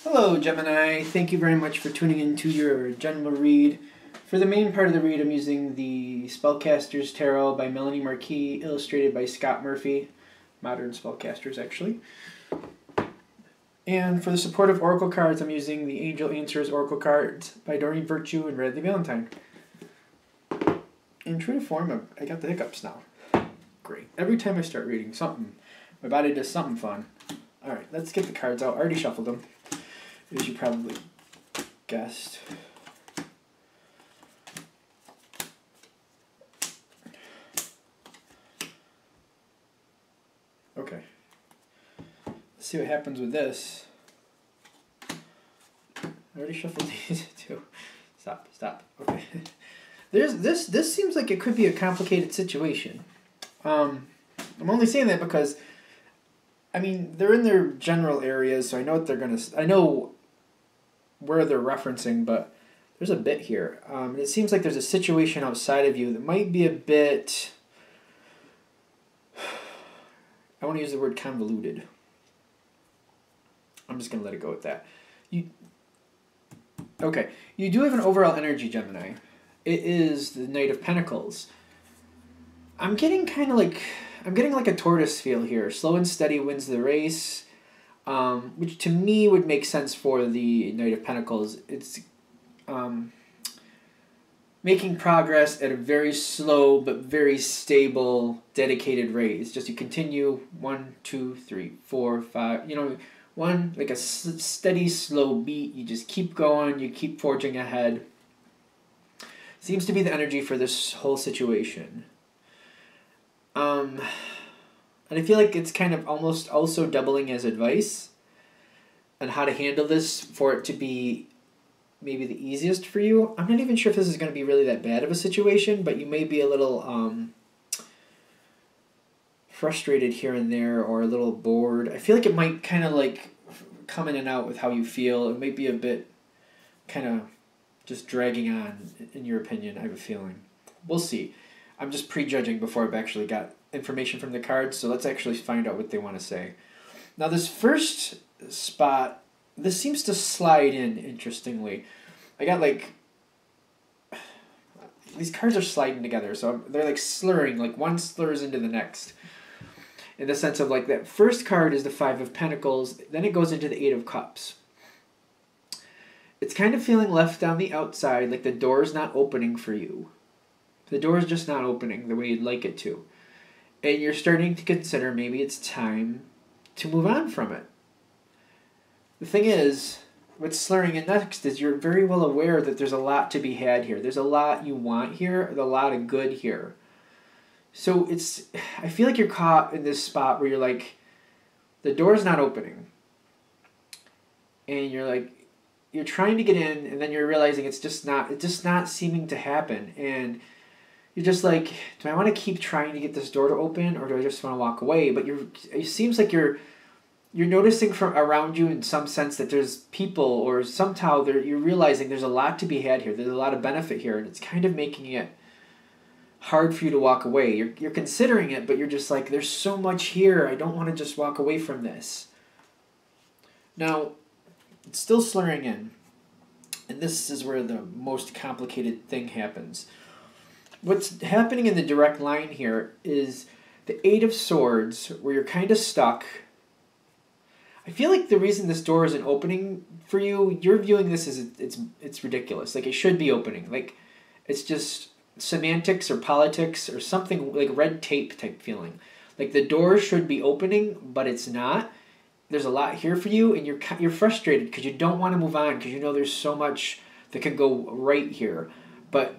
Hello, Gemini. Thank you very much for tuning into your general read. For the main part of the read, I'm using the Spellcaster's Tarot by Melanie Marquis, illustrated by Scott Murphy. Modern Spellcasters, actually. And for the supportive Oracle cards, I'm using the Angel Answers Oracle cards by Doreen Virtue and Radley Valentine. In true to form, I got the hiccups now. Great. Every time I start reading something, my body does something fun. Alright, let's get the cards out. I already shuffled them, as you probably guessed. Okay. Let's see what happens with this. I already shuffled these too. Stop. Okay. This seems like it could be a complicated situation. I'm only saying that because, I mean, they're in their general areas, so I know what they're gonna. I know where they're referencing, but there's a bit here. It seems like there's a situation outside of you that might be a bit. I want to use the word convoluted. I'm just gonna let it go with that. Okay, you do have an overall energy, Gemini. It is the Knight of Pentacles. I'm getting kind of like. I'm getting like a tortoise feel here. Slow and steady wins the race, which to me would make sense for the Knight of Pentacles. It's making progress at a very slow but very stable, dedicated rate. It's just you continue 1, 2, 3, 4, 5. You know, one like a steady, slow beat. You just keep going. You keep forging ahead. Seems to be the energy for this whole situation. And I feel like it's kind of almost also doubling as advice on how to handle this for it to be maybe the easiest for you. I'm not even sure if this is going to be really that bad of a situation, but you may be a little frustrated here and there or a little bored. I feel like it might kind of like come in and out with how you feel. It might be a bit kind of just dragging on, in your opinion, I have a feeling. We'll see. I'm just prejudging before I've actually got information from the cards, so let's actually find out what they want to say. Now this first spot, this seems to slide in, interestingly. I got like, these cards are sliding together, so they're like slurring, like one slurs into the next. In the sense of like that first card is the Five of Pentacles, then it goes into the Eight of Cups. It's kind of feeling left on the outside, like the door's not opening for you. The door is just not opening the way you'd like it to. And you're starting to consider maybe it's time to move on from it. The thing is, what's slurring in next is you're very well aware that there's a lot to be had here. There's a lot you want here, there's a lot of good here. So I feel like you're caught in this spot where you're like, the door's not opening. And you're like, you're trying to get in, and then you're realizing it's just not seeming to happen. And you're just like, do I want to keep trying to get this door to open, or do I just want to walk away? But it seems like you're noticing from around you in some sense that there's people, or somehow you're realizing there's a lot to be had here. There's a lot of benefit here, and it's kind of making it hard for you to walk away. You're considering it, but you're just like, there's so much here. I don't want to just walk away from this. Now, it's still slurring in, and this is where the most complicated thing happens. What's happening in the direct line here is the Eight of Swords, where you're kind of stuck. I feel like the reason this door isn't opening for you, you're viewing this as it's ridiculous. Like, it should be opening. Like, it's just semantics or politics or something like red tape type feeling. Like, the door should be opening, but it's not. There's a lot here for you, and you're frustrated because you don't want to move on because you know there's so much that could go right here. But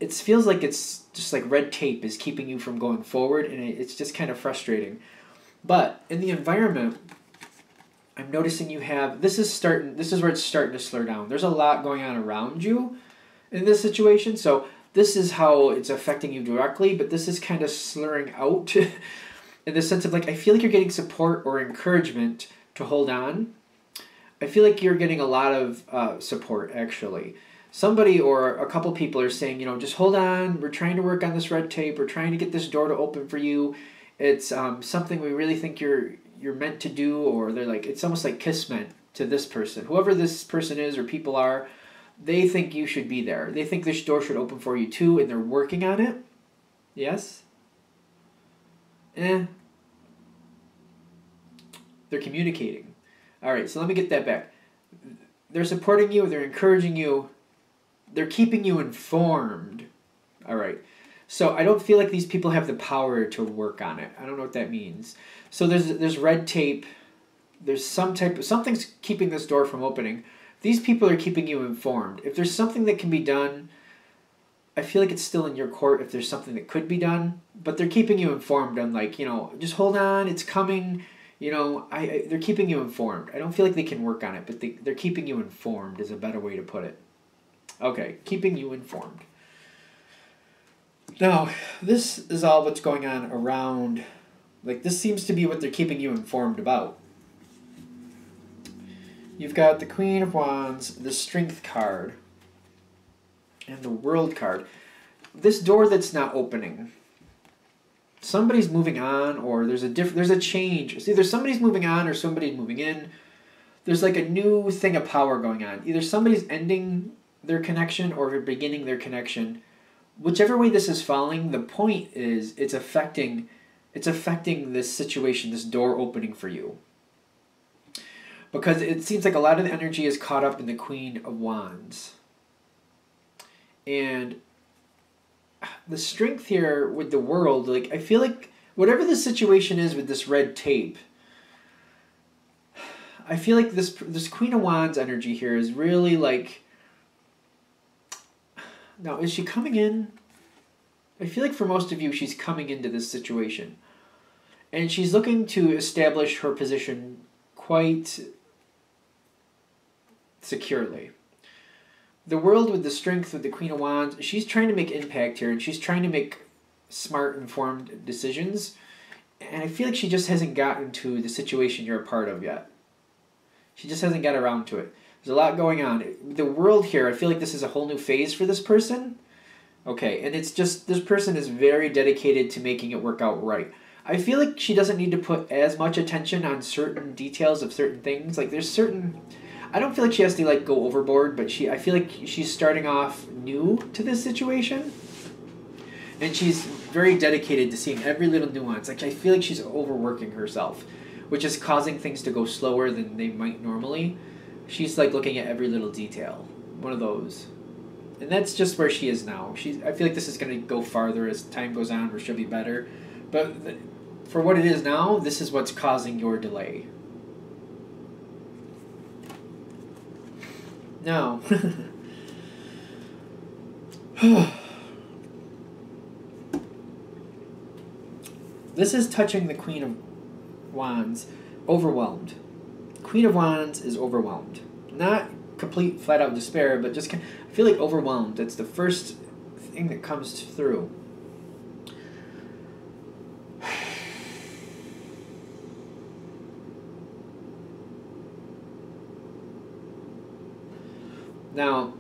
it feels like it's just like red tape is keeping you from going forward, and it's just kind of frustrating. But in the environment, I'm noticing you have, this is where it's starting to slur down. There's a lot going on around you in this situation, so this is how it's affecting you directly, but this is kind of slurring out in the sense of like, I feel like you're getting support or encouragement to hold on. I feel like you're getting a lot of support, actually. Somebody or a couple people are saying, just hold on. We're trying to work on this red tape. We're trying to get this door to open for you. It's something we really think you're meant to do, or they're like, it's almost like kismet to this person. Whoever this person is or people are, they think you should be there. They think this door should open for you too, and they're working on it. Yes? They're communicating. All right, so let me get that back. They're supporting you, they're encouraging you, they're keeping you informed. All right. So I don't feel like these people have the power to work on it. I don't know what that means. So there's red tape. There's something's keeping this door from opening. These people are keeping you informed. If there's something that can be done, I feel like it's still in your court if there's something that could be done. But they're keeping you informed on, like, just hold on, it's coming. They're keeping you informed. I don't feel like they can work on it, but they're keeping you informed is a better way to put it. Okay, keeping you informed. Now, this is all what's going on around, like, this seems to be what they're keeping you informed about. You've got the Queen of Wands, the Strength card, and the World card. This door that's not opening. Somebody's moving on, or there's a change. It's either somebody's moving on or somebody's moving in. There's like a new thing of power going on. Either somebody's ending their connection or beginning their connection. Whichever way this is falling, the point is it's affecting this situation, this door opening for you. Because it seems like a lot of the energy is caught up in the Queen of Wands. And the strength here with the World, like, I feel like whatever the situation is with this red tape, I feel like this Queen of Wands energy here is really like, now, is she coming in? I feel like for most of you, she's coming into this situation. And she's looking to establish her position quite securely. The World with the strength with the Queen of Wands, she's trying to make impact here, and she's trying to make smart, informed decisions. And I feel like she just hasn't gotten to the situation you're a part of yet. She just hasn't got around to it. There's a lot going on. The World here, I feel like this is a whole new phase for this person. Okay, and it's just, this person is very dedicated to making it work out right. I feel like she doesn't need to put as much attention on certain details of certain things. Like, there's certain, I don't feel like she has to, like, go overboard, but I feel like she's starting off new to this situation. And she's very dedicated to seeing every little nuance. Like, I feel like she's overworking herself, which is causing things to go slower than they might normally. She's like looking at every little detail. One of those. And that's just where she is now. I feel like this is going to go farther as time goes on, where she'll be better. But for what it is now, this is what's causing your delay. Now, this is touching the Queen of Wands, overwhelmed. Queen of Wands is overwhelmed. Not complete flat-out despair, but just, I feel like overwhelmed. That's the first thing that comes through. Now,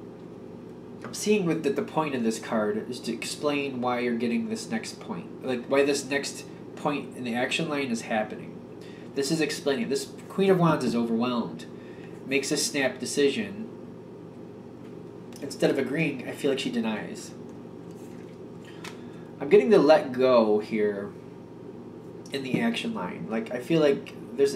I'm seeing that the point of this card is to explain why you're getting this next point. Like, why this next point in the action line is happening. This is explaining. This Queen of Wands is overwhelmed. Makes a snap decision. Instead of agreeing, I feel like she denies. I'm getting to let go here in the action line. Like, I feel like this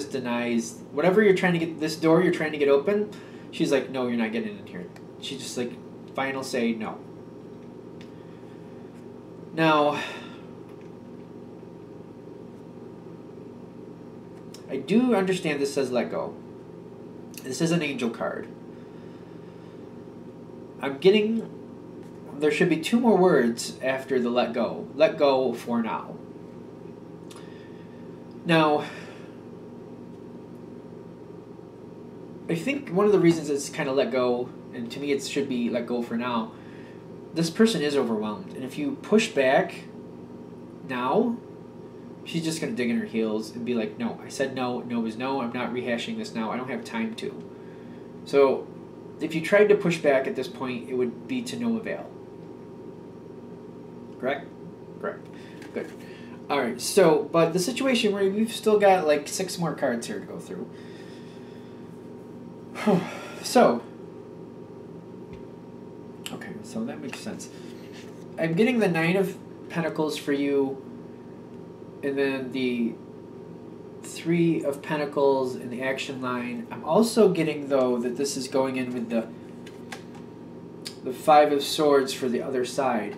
denies whatever you're trying to get, this door you're trying to get open. She's like, no, you're not getting in here. She's just like, final say no. Now, I do understand this says let go. This is an angel card. I'm getting, there should be 2 more words after the let go. Let go for now. Now, I think one of the reasons it's kind of let go, and to me it should be let go for now, this person is overwhelmed. And if you push back now, she's just going to dig in her heels and be like, no, I said no, no is no, I'm not rehashing this now, I don't have time to. So, if you tried to push back at this point, it would be to no avail. Correct? Correct. Good. Alright, so, but the situation where we've still got like 6 more cards here to go through. So, okay, so that makes sense. I'm getting the Nine of Pentacles for you, and then the Three of Pentacles in the action line. I'm also getting, though, that this is going in with the Five of Swords for the other side.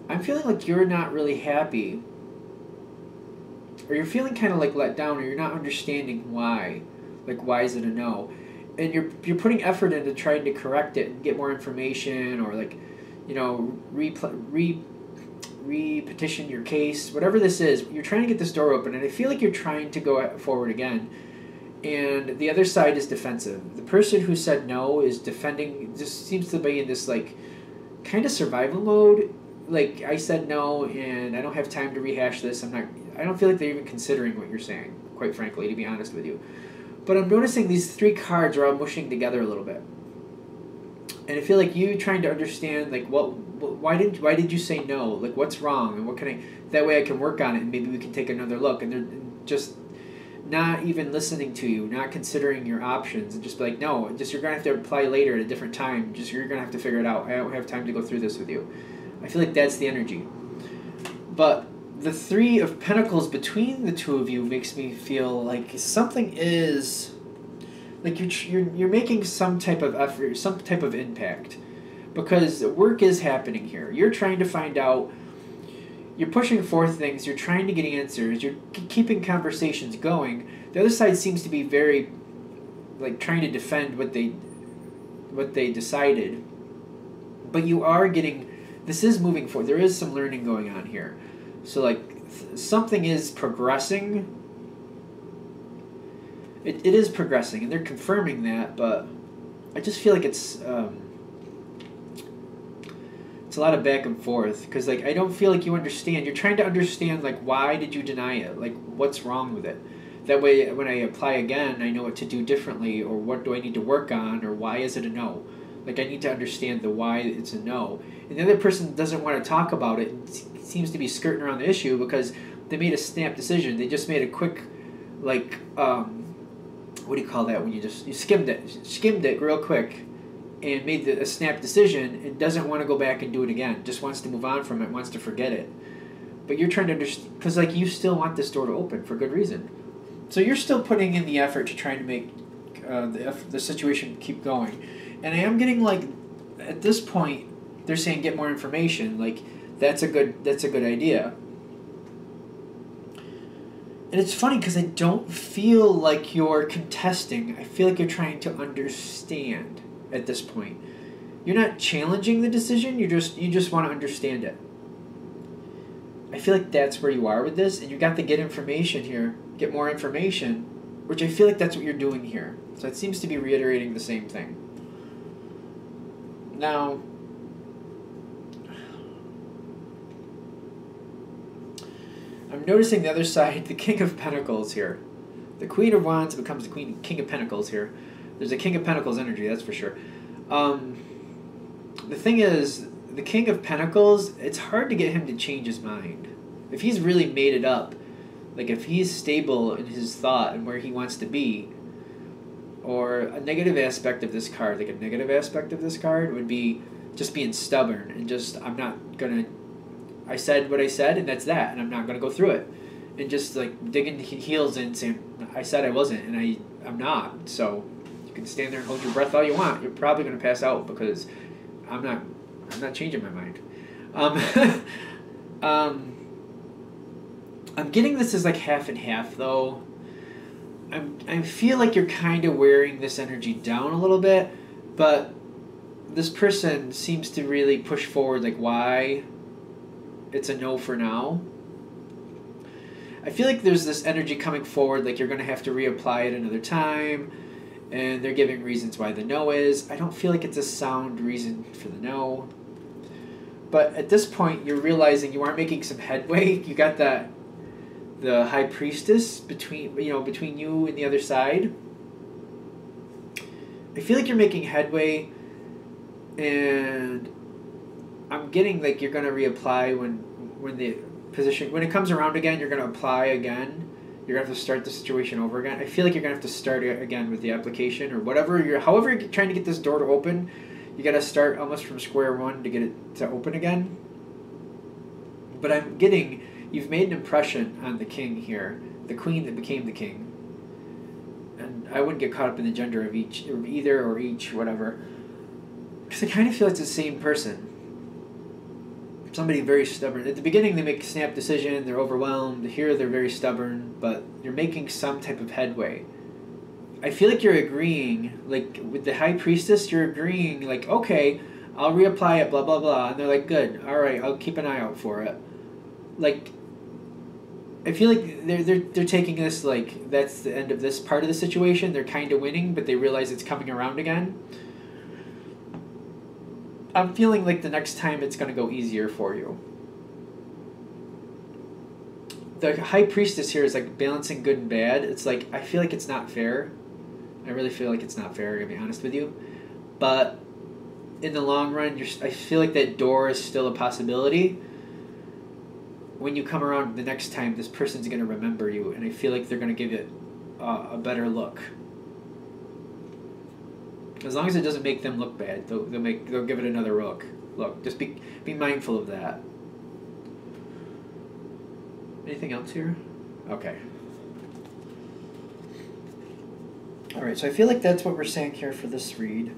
I'm feeling like you're not really happy, or you're feeling kind of like let down, or you're not understanding why. Like, why is it a no? And you're putting effort into trying to correct it and get more information, or like, you know, re-petition your case, whatever this is. You're trying to get this door open, and I feel like you're trying to go forward again, and the other side is defensive. The person who said no is defending, just seems to be in this like kind of survival mode. Like, I said no, and I don't have time to rehash this. I don't feel like they're even considering what you're saying, quite frankly, to be honest with you. But I'm noticing these three cards are all mushing together a little bit. And I feel like you trying to understand, like, why did you say no? Like, what's wrong? And what can I, that way I can work on it, and maybe we can take another look. And they're just not even listening to you, not considering your options, and just be like, no, just you're going to have to apply later at a different time. Just you're going to have to figure it out. I don't have time to go through this with you. I feel like that's the energy. But the Three of Pentacles between the two of you makes me feel like something is, like you're making some type of effort, some type of impact, because work is happening here. You're trying to find out, you're pushing forth things, you're trying to get answers, you're keeping conversations going. The other side seems to be very, like, trying to defend what they decided, but you are getting, this is moving forward. There is some learning going on here. So, like, something is progressing. It is progressing, and they're confirming that, but I just feel like it's a lot of back and forth, because, like, I don't feel like you understand. You're trying to understand, like, why did you deny it? Like, what's wrong with it? That way, when I apply again, I know what to do differently, or what do I need to work on, or why is it a no? Like, I need to understand the why it's a no. And the other person doesn't want to talk about it and seems to be skirting around the issue because they made a snap decision. They just made a quick, like, what do you call that when you skimmed it real quick and made a snap decision and doesn't want to go back and do it again. Just wants to move on from it, wants to forget it. But you're trying to understand, because, like, you still want this door to open for good reason. So you're still putting in the effort to try to make the situation keep going. And I am getting, like, at this point, they're saying get more information. Like, that's a good idea. And it's funny because I don't feel like you're contesting. I feel like you're trying to understand at this point. You're not challenging the decision. You just want to understand it. I feel like that's where you are with this, and you got to get information here, get more information, which I feel like that's what you're doing here. So it seems to be reiterating the same thing. Now, I'm noticing the other side, the King of Pentacles here. The Queen of Wands becomes the King of Pentacles here. There's a King of Pentacles energy, that's for sure. The thing is, the King of Pentacles, it's hard to get him to change his mind. If he's really made it up, like if he's stable in his thought and where he wants to be, or a negative aspect of this card, like a negative aspect of this card would be just being stubborn and just, I'm not going to, I said what I said and that's that, and I'm not going to go through it. And just like digging heels in saying, I said I wasn't and I'm not. So you can stand there and hold your breath all you want. You're probably going to pass out because I'm not changing my mind. I'm getting this as like half and half though. I feel like you're kind of wearing this energy down a little bit, but this person seems to really push forward like why it's a no for now. I feel like there's this energy coming forward like you're going to have to reapply it another time, and they're giving reasons why the no is. I don't feel like it's a sound reason for the no. But at this point, you're realizing you are making some headway. You got the High Priestess between you and the other side. I feel like you're making headway, and I'm getting like you're going to reapply when the position, when it comes around again, you're going to apply again. you're going to have to start the situation over again. I feel like you're going to have to start it again with the application or whatever. However you're trying to get this door to open, you got to start almost from square one to get it to open again. But I'm getting, you've made an impression on the king here, the queen that became the king. And I wouldn't get caught up in the gender of either or each, whatever. Because I kind of feel it's the same person. Somebody very stubborn. At the beginning, they make a snap decision. They're overwhelmed. Here, they're very stubborn. But you're making some type of headway. I feel like you're agreeing. Like, with the High Priestess, you're agreeing. Like, okay, I'll reapply it, blah, blah, blah. And they're like, good. All right, I'll keep an eye out for it. Like, I feel like they're taking this, like, that's the end of this part of the situation. They're kind of winning, but they realize it's coming around again. I'm feeling like the next time it's going to go easier for you. The High Priestess here is like balancing good and bad. It's like, I feel like it's not fair. I really feel like it's not fair, to be honest with you. But in the long run, I feel like that door is still a possibility. When you come around the next time, this person's going to remember you, and I feel like they're going to give it a better look. As long as it doesn't make them look bad, they'll give it another look. Look, just be mindful of that. Anything else here? Okay. All right, so I feel like that's what we're saying here for this read.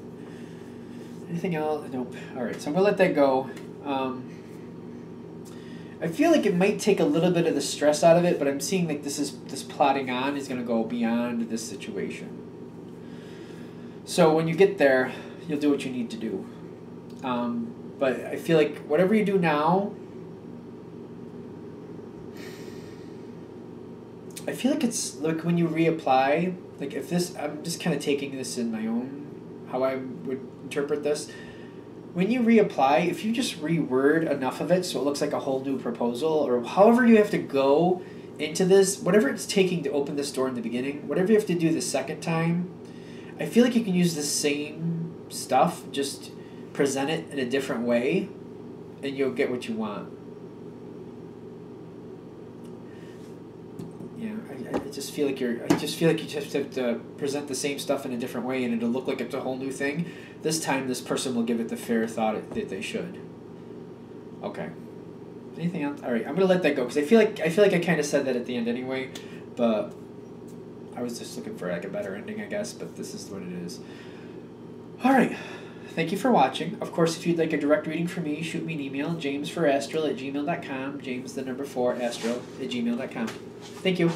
Anything else? Nope. All right, so I'm gonna let that go. I feel like it might take a little bit of the stress out of it, but I'm seeing like this plotting on is gonna go beyond this situation. So when you get there, you'll do what you need to do. But I feel like whatever you do now, I feel like it's like when you reapply, like if this, I'm just kind of taking this in my own, how I would interpret this. When you reapply, if you just reword enough of it so it looks like a whole new proposal, or however you have to go into this, whatever it's taking to open this door in the beginning, whatever you have to do the second time, I feel like you can use the same stuff, just present it in a different way, and you'll get what you want. Yeah, I just feel like you just have to present the same stuff in a different way, and it'll look like it's a whole new thing. This time, this person will give it the fair thought that they should. Okay. Anything else? All right, I'm gonna let that go because I feel like I kind of said that at the end anyway, but I was just looking for like a better ending, I guess. But this is what it is. All right. Thank you for watching. Of course, if you'd like a direct reading from me, shoot me an email, jamesforastral@gmail.com, james4astral@gmail.com. Thank you.